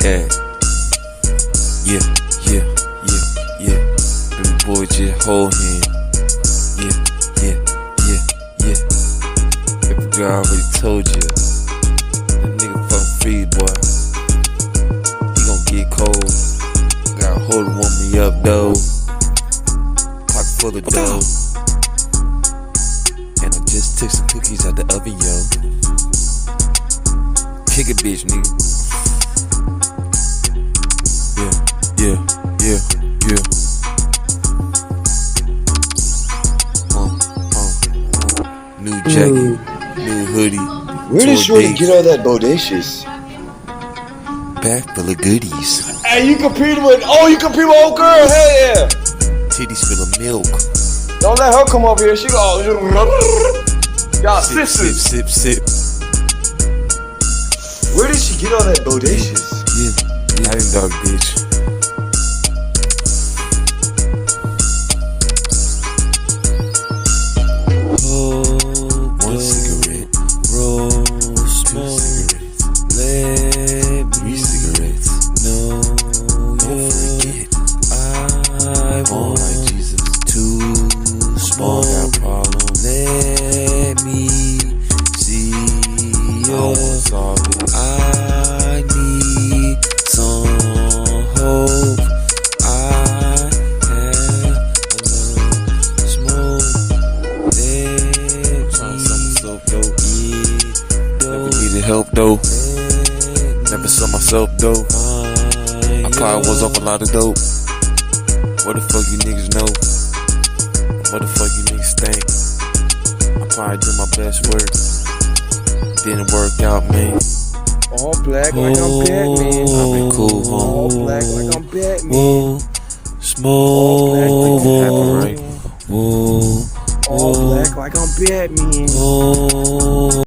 at? Yeah, yeah, yeah, yeah. Baby boy, just hold him. Yeah, yeah, yeah, yeah. Baby girl, I already told you. That nigga fucking free, boy. He gon' get cold. Gotta hold him, warm me up, though. Pocket full of dough. And I just took some cookies out the oven, yo. Kick a bitch, nigga. Yeah, yeah, yeah. New jacket, new hoodie. Where did Shorty get all that bodacious? Bag full of goodies. Hey, you compete with old girl, hell yeah. Titties full of milk. Don't let her come over here, she go, y'all Sip, sisters. sip, sip, sip. Where did she get all that bodacious? Yeah, I ain't dog, bitch. One cigarette, roll, smoke, let me cigarettes. No, don't forget, I won't like Jesus. Too small, got a problem. Let me see yours. I need some hope. I have enough smoke. Never needed help though. Never saw myself though. I probably was off a lot of dope. What the fuck you niggas know? What the fuck you niggas think? I probably do my best work. Didn't work out, man. All black like I'm Batman. I've been cool, huh? All black like I'm Batman. Whoa, smoke. All black like I'm Batman. Whoa.